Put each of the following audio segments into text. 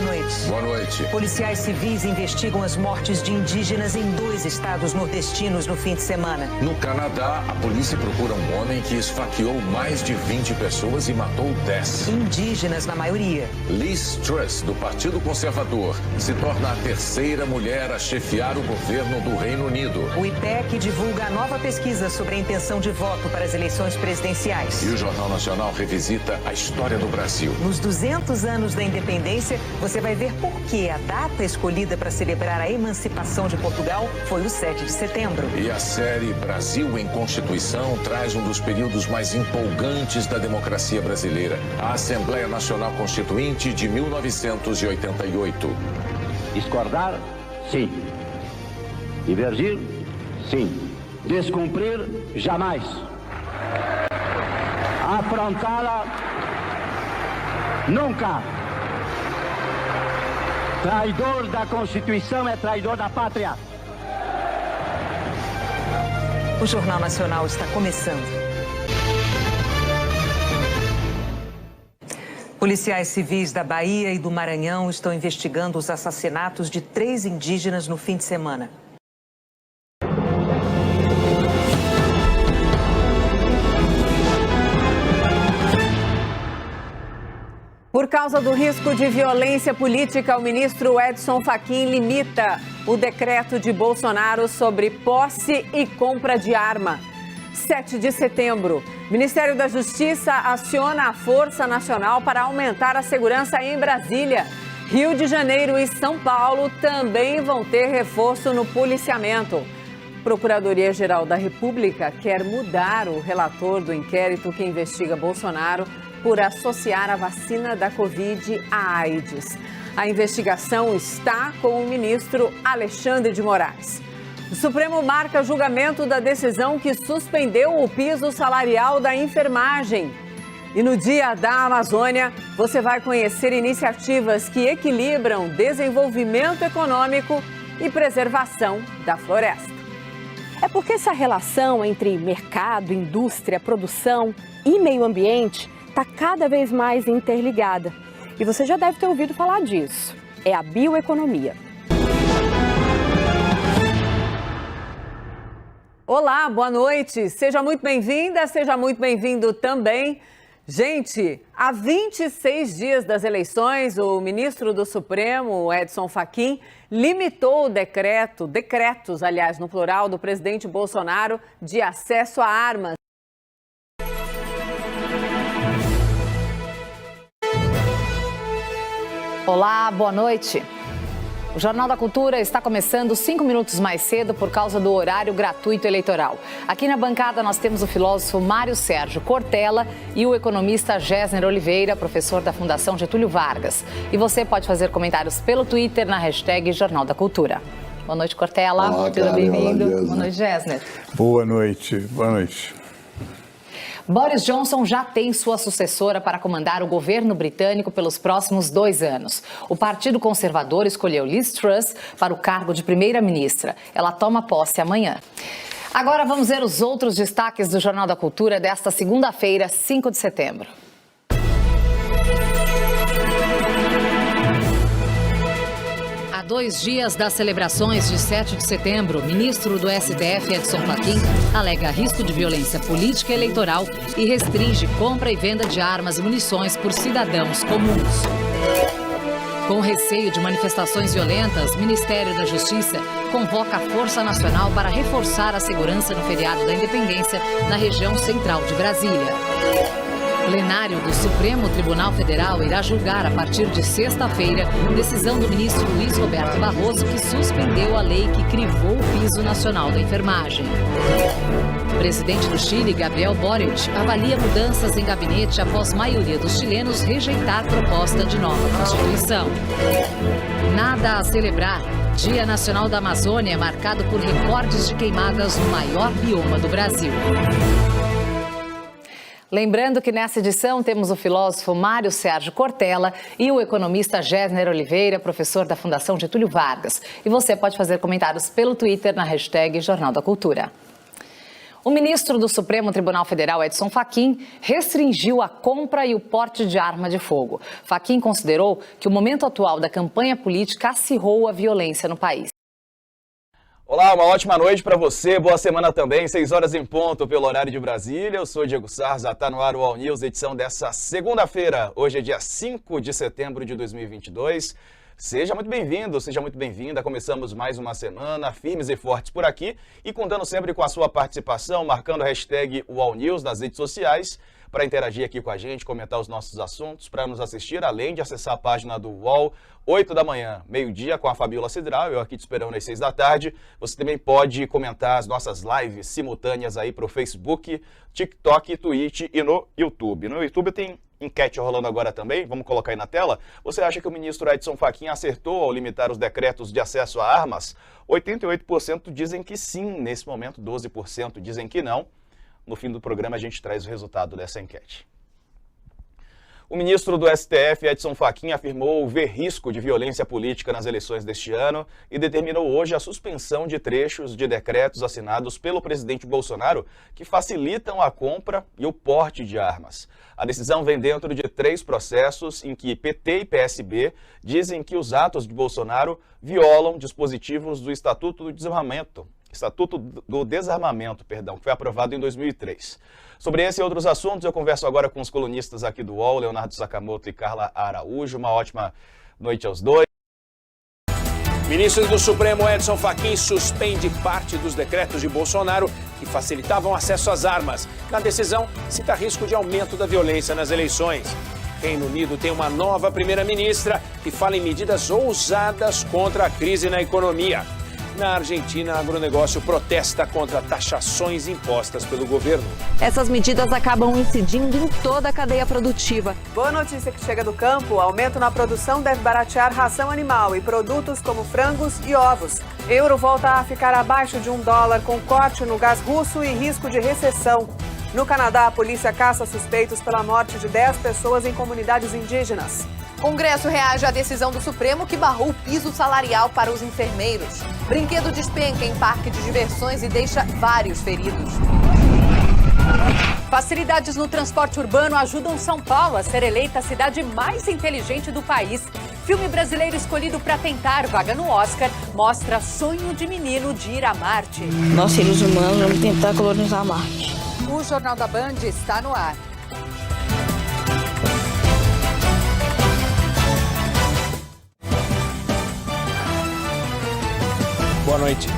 noite. Boa noite. Policiais civis investigam as mortes de indígenas em 2 estados nordestinos no fim de semana. No Canadá, a polícia procura um homem que esfaqueou mais de 20 pessoas e matou 10. Indígenas na maioria. Liz Truss, do Partido Conservador, se torna a 3ª mulher a chefiar o governo do Reino Unido. O IPEC divulga a nova pesquisa sobre a intenção de voto para as eleições presidenciais. E o Jornal Nacional revisita a história do Brasil. Nos 200 anos da independência, você vai ver por que a data escolhida para celebrar a emancipação de Portugal foi o 7 de setembro. E a série Brasil em Constituição traz um dos períodos mais empolgantes da democracia brasileira, a Assembleia Nacional Constituinte de 1988. Discordar, sim. Divergir, sim. Descumprir, jamais. Afrontá-la, nunca. Traidor da Constituição é traidor da pátria. O Jornal Nacional está começando. Policiais civis da Bahia e do Maranhão estão investigando os assassinatos de 3 indígenas no fim de semana. Por causa do risco de violência política, o ministro Edson Fachin limita o decreto de Bolsonaro sobre posse e compra de arma. 7 de setembro, Ministério da Justiça aciona a Força Nacional para aumentar a segurança em Brasília. Rio de Janeiro e São Paulo também vão ter reforço no policiamento. Procuradoria-Geral da República quer mudar o relator do inquérito que investiga Bolsonaro por associar a vacina da Covid à AIDS. A investigação está com o ministro Alexandre de Moraes. O Supremo marca julgamento da decisão que suspendeu o piso salarial da enfermagem. E no Dia da Amazônia, você vai conhecer iniciativas que equilibram desenvolvimento econômico e preservação da floresta. É porque essa relação entre mercado, indústria, produção e meio ambiente está cada vez mais interligada. E você já deve ter ouvido falar disso. É a bioeconomia. Olá, boa noite. Seja muito bem-vinda, seja muito bem-vindo também. Gente, há 26 dias das eleições, o ministro do Supremo, Edson Fachin, limitou o decretos, aliás, no plural, do presidente Bolsonaro de acesso a armas. Olá, boa noite. O Jornal da Cultura está começando 5 minutos mais cedo por causa do horário gratuito eleitoral. Aqui na bancada nós temos o filósofo Mário Sérgio Cortella e o economista Gessner Oliveira, professor da Fundação Getúlio Vargas. E você pode fazer comentários pelo Twitter na hashtag Jornal da Cultura. Boa noite, Cortella. Olá, seja bem-vindo. Boa noite, Gessner. Boa noite, boa noite. Boris Johnson já tem sua sucessora para comandar o governo britânico pelos próximos 2 anos. O Partido Conservador escolheu Liz Truss para o cargo de primeira-ministra. Ela toma posse amanhã. Agora vamos ver os outros destaques do Jornal da Cultura desta segunda-feira, 5 de setembro. Há 2 dias das celebrações de 7 de setembro, o ministro do STF, Edson Fachin, alega risco de violência política e eleitoral e restringe compra e venda de armas e munições por cidadãos comuns. Com receio de manifestações violentas, o Ministério da Justiça convoca a Força Nacional para reforçar a segurança no feriado da Independência na região central de Brasília. O plenário do Supremo Tribunal Federal irá julgar a partir de sexta-feira decisão do ministro Luiz Roberto Barroso que suspendeu a lei que crivou o piso nacional da enfermagem. O presidente do Chile, Gabriel Boric, avalia mudanças em gabinete após maioria dos chilenos rejeitar proposta de nova Constituição. Nada a celebrar. Dia Nacional da Amazônia é marcado por recordes de queimadas no maior bioma do Brasil. Lembrando que nessa edição temos o filósofo Mário Sérgio Cortella e o economista Gessner Oliveira, professor da Fundação Getúlio Vargas. E você pode fazer comentários pelo Twitter na hashtag Jornal da Cultura. O ministro do Supremo Tribunal Federal, Edson Fachin, restringiu a compra e o porte de arma de fogo. Fachin considerou que o momento atual da campanha política acirrou a violência no país. Olá, uma ótima noite para você, boa semana também, 6 horas em ponto pelo horário de Brasília. Eu sou Diego Sarza, está no ar o All News, edição dessa segunda-feira. Hoje é dia 5 de setembro de 2022. Seja muito bem-vindo, seja muito bem-vinda. Começamos mais uma semana, firmes e fortes por aqui e contando sempre com a sua participação, marcando a hashtag UOLNews nas redes sociais para interagir aqui com a gente, comentar os nossos assuntos, para nos assistir, além de acessar a página do UOL, 8 da manhã, meio-dia, com a Fabiola Cidral, eu aqui te esperando às 6 da tarde. Você também pode comentar as nossas lives simultâneas aí para o Facebook, TikTok, Twitch e no YouTube. No YouTube tem enquete rolando agora também, vamos colocar aí na tela. Você acha que o ministro Edson Fachin acertou ao limitar os decretos de acesso a armas? 88% dizem que sim, nesse momento 12% dizem que não. No fim do programa a gente traz o resultado dessa enquete. O ministro do STF, Edson Fachin, afirmou ver risco de violência política nas eleições deste ano e determinou hoje a suspensão de trechos de decretos assinados pelo presidente Bolsonaro que facilitam a compra e o porte de armas. A decisão vem dentro de 3 processos em que PT e PSB dizem que os atos de Bolsonaro violam dispositivos do Estatuto do Desarmamento, que foi aprovado em 2003. Sobre esse e outros assuntos, eu converso agora com os colunistas aqui do UOL, Leonardo Sakamoto e Carla Araújo. Uma ótima noite aos dois. Ministro do Supremo Edson Fachin suspende parte dos decretos de Bolsonaro que facilitavam acesso às armas. Na decisão, cita risco de aumento da violência nas eleições. Reino Unido tem uma nova primeira-ministra que fala em medidas ousadas contra a crise na economia. Na Argentina, o agronegócio protesta contra taxações impostas pelo governo. Essas medidas acabam incidindo em toda a cadeia produtiva. Boa notícia que chega do campo: aumento na produção deve baratear ração animal e produtos como frangos e ovos. Euro volta a ficar abaixo de $1 com corte no gás russo e risco de recessão. No Canadá, a polícia caça suspeitos pela morte de 10 pessoas em comunidades indígenas. Congresso reage à decisão do Supremo que barrou o piso salarial para os enfermeiros. Brinquedo despenca em parque de diversões e deixa vários feridos. Facilidades no transporte urbano ajudam São Paulo a ser eleita a cidade mais inteligente do país. Filme brasileiro escolhido para tentar vaga no Oscar mostra sonho de menino de ir a Marte. Nós, seres humanos, vamos tentar colonizar Marte. O Jornal da Band está no ar. Boa noite.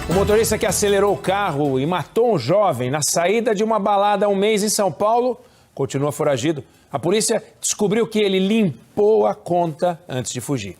O motorista que acelerou o carro e matou um jovem na saída de uma balada há um mês em São Paulo continua foragido. A polícia descobriu que ele limpou a conta antes de fugir.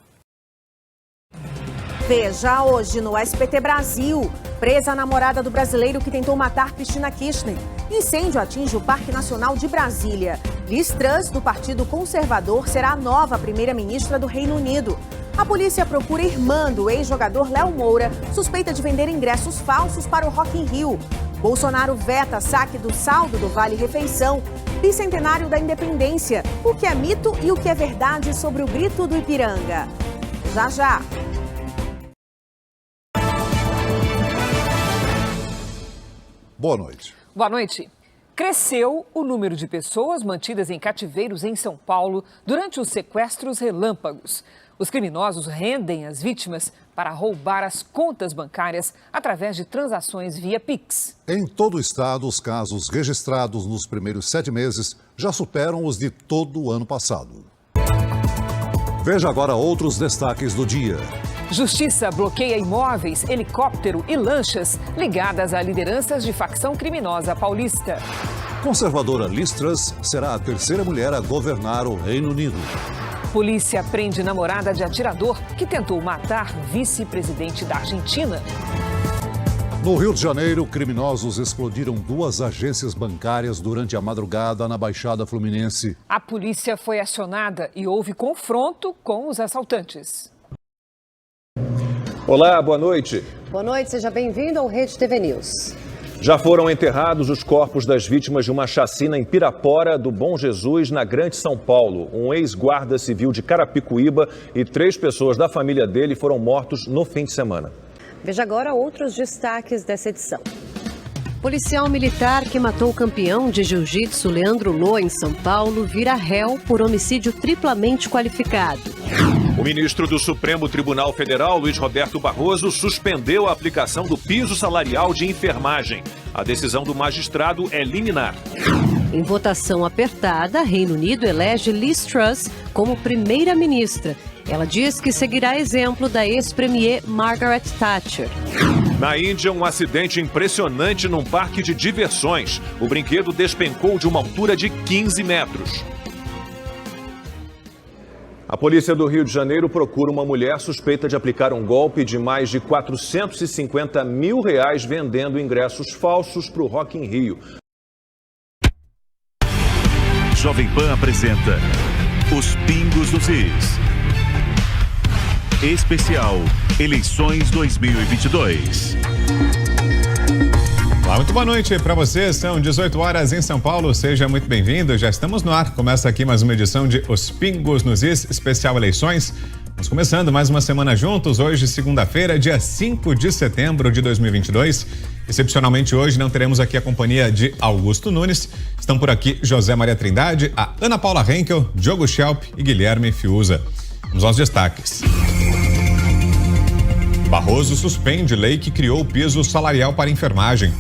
Veja hoje no SBT Brasil. Presa a namorada do brasileiro que tentou matar Cristina Kirchner. Incêndio atinge o Parque Nacional de Brasília. Liz Truss, do Partido Conservador, será a nova primeira-ministra do Reino Unido. A polícia procura irmã do ex-jogador Léo Moura, suspeita de vender ingressos falsos para o Rock in Rio. Bolsonaro veta saque do saldo do Vale Refeição. Bicentenário da Independência. O que é mito e o que é verdade sobre o grito do Ipiranga. Já, já. Boa noite. Boa noite. Cresceu o número de pessoas mantidas em cativeiros em São Paulo durante os sequestros relâmpagos. Os criminosos rendem as vítimas para roubar as contas bancárias através de transações via Pix. Em todo o estado, os casos registrados nos primeiros 7 meses já superam os de todo o ano passado. Veja agora outros destaques do dia. Justiça bloqueia imóveis, helicóptero e lanchas ligadas a lideranças de facção criminosa paulista. Conservadora Liz Truss será a terceira mulher a governar o Reino Unido. Polícia prende namorada de atirador que tentou matar vice-presidente da Argentina. No Rio de Janeiro, criminosos explodiram 2 agências bancárias durante a madrugada na Baixada Fluminense. A polícia foi acionada e houve confronto com os assaltantes. Olá, boa noite. Boa noite, seja bem-vindo ao Rede TV News. Já foram enterrados os corpos das vítimas de uma chacina em Pirapora do Bom Jesus, na Grande São Paulo. Um ex-guarda civil de Carapicuíba e 3 pessoas da família dele foram mortos no fim de semana. Veja agora outros destaques dessa edição. Policial militar que matou o campeão de jiu-jitsu Leandro Lô em São Paulo vira réu por homicídio triplamente qualificado. O ministro do Supremo Tribunal Federal, Luiz Roberto Barroso, suspendeu a aplicação do piso salarial de enfermagem. A decisão do magistrado é liminar. Em votação apertada, Reino Unido elege Liz Truss como primeira-ministra. Ela diz que seguirá exemplo da ex-premier Margaret Thatcher. Na Índia, um acidente impressionante num parque de diversões. O brinquedo despencou de uma altura de 15 metros. A polícia do Rio de Janeiro procura uma mulher suspeita de aplicar um golpe de mais de R$450 mil vendendo ingressos falsos para o Rock in Rio. Jovem Pan apresenta Os Pingos dos Is. Especial Eleições 2022. Olá, muito boa noite para você. São 18 horas em São Paulo. Seja muito bem-vindo. Já estamos no ar. Começa aqui mais uma edição de Os Pingos nos Is, especial eleições. Estamos começando mais uma semana juntos. Hoje, segunda-feira, dia 5 de setembro de 2022. Excepcionalmente hoje não teremos aqui a companhia de Augusto Nunes. Estão por aqui José Maria Trindade, a Ana Paula Henkel, Diogo Schelp e Guilherme Fiuza. Vamos aos destaques. Barroso suspende lei que criou o piso salarial para enfermagem.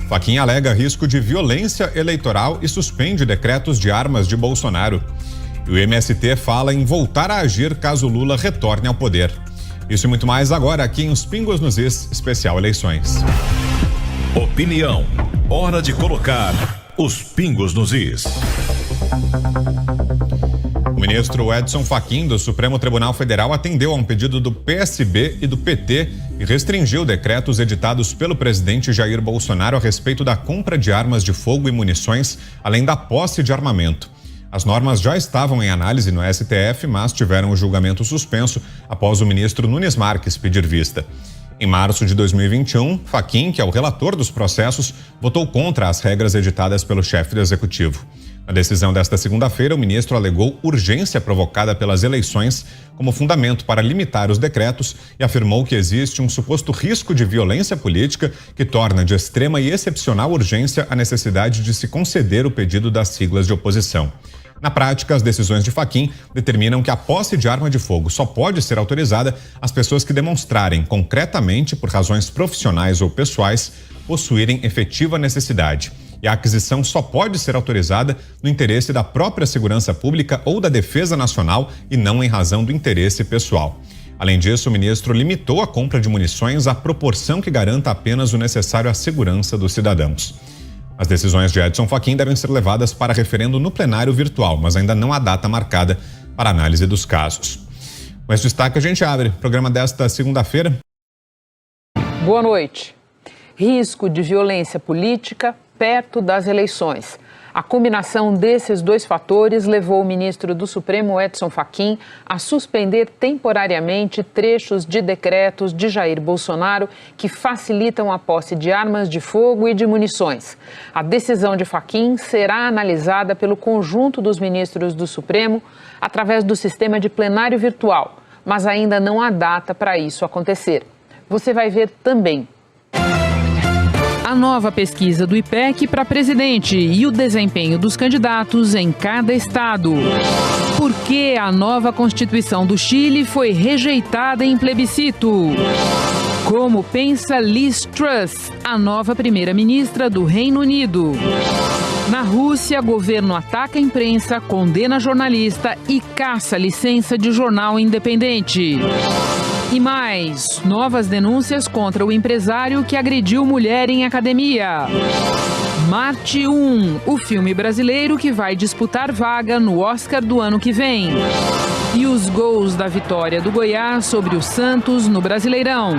Fachin alega risco de violência eleitoral e suspende decretos de armas de Bolsonaro. E o MST fala em voltar a agir caso Lula retorne ao poder. Isso e muito mais agora aqui em Os Pingos nos Is, especial eleições. Opinião. Hora de colocar os pingos nos is. O ministro Edson Fachin, do Supremo Tribunal Federal, atendeu a um pedido do PSB e do PT e restringiu decretos editados pelo presidente Jair Bolsonaro a respeito da compra de armas de fogo e munições, além da posse de armamento. As normas já estavam em análise no STF, mas tiveram o julgamento suspenso após o ministro Nunes Marques pedir vista. Em março de 2021, Fachin, que é o relator dos processos, votou contra as regras editadas pelo chefe do executivo. Na decisão desta segunda-feira, o ministro alegou urgência provocada pelas eleições como fundamento para limitar os decretos e afirmou que existe um suposto risco de violência política que torna de extrema e excepcional urgência a necessidade de se conceder o pedido das siglas de oposição. Na prática, as decisões de Fachin determinam que a posse de arma de fogo só pode ser autorizada às pessoas que demonstrarem concretamente, por razões profissionais ou pessoais, possuírem efetiva necessidade. E a aquisição só pode ser autorizada no interesse da própria segurança pública ou da defesa nacional e não em razão do interesse pessoal. Além disso, o ministro limitou a compra de munições à proporção que garanta apenas o necessário à segurança dos cidadãos. As decisões de Edson Fachin devem ser levadas para referendo no plenário virtual, mas ainda não há data marcada para análise dos casos. Com esse destaque, a gente abre o programa desta segunda-feira. Boa noite. Risco de violência política perto das eleições. A combinação desses dois fatores levou o ministro do Supremo, Edson Fachin, a suspender temporariamente trechos de decretos de Jair Bolsonaro que facilitam a posse de armas de fogo e de munições. A decisão de Fachin será analisada pelo conjunto dos ministros do Supremo através do sistema de plenário virtual, mas ainda não há data para isso acontecer. Você vai ver também a nova pesquisa do IPEC para presidente e o desempenho dos candidatos em cada estado. Por que a nova Constituição do Chile foi rejeitada em plebiscito? Como pensa Liz Truss, a nova primeira-ministra do Reino Unido? Na Rússia, governo ataca a imprensa, condena jornalista e caça licença de jornal independente. E mais, novas denúncias contra o empresário que agrediu mulher em academia. Marte 1, o filme brasileiro que vai disputar vaga no Oscar do ano que vem. E os gols da vitória do Goiás sobre o Santos no Brasileirão.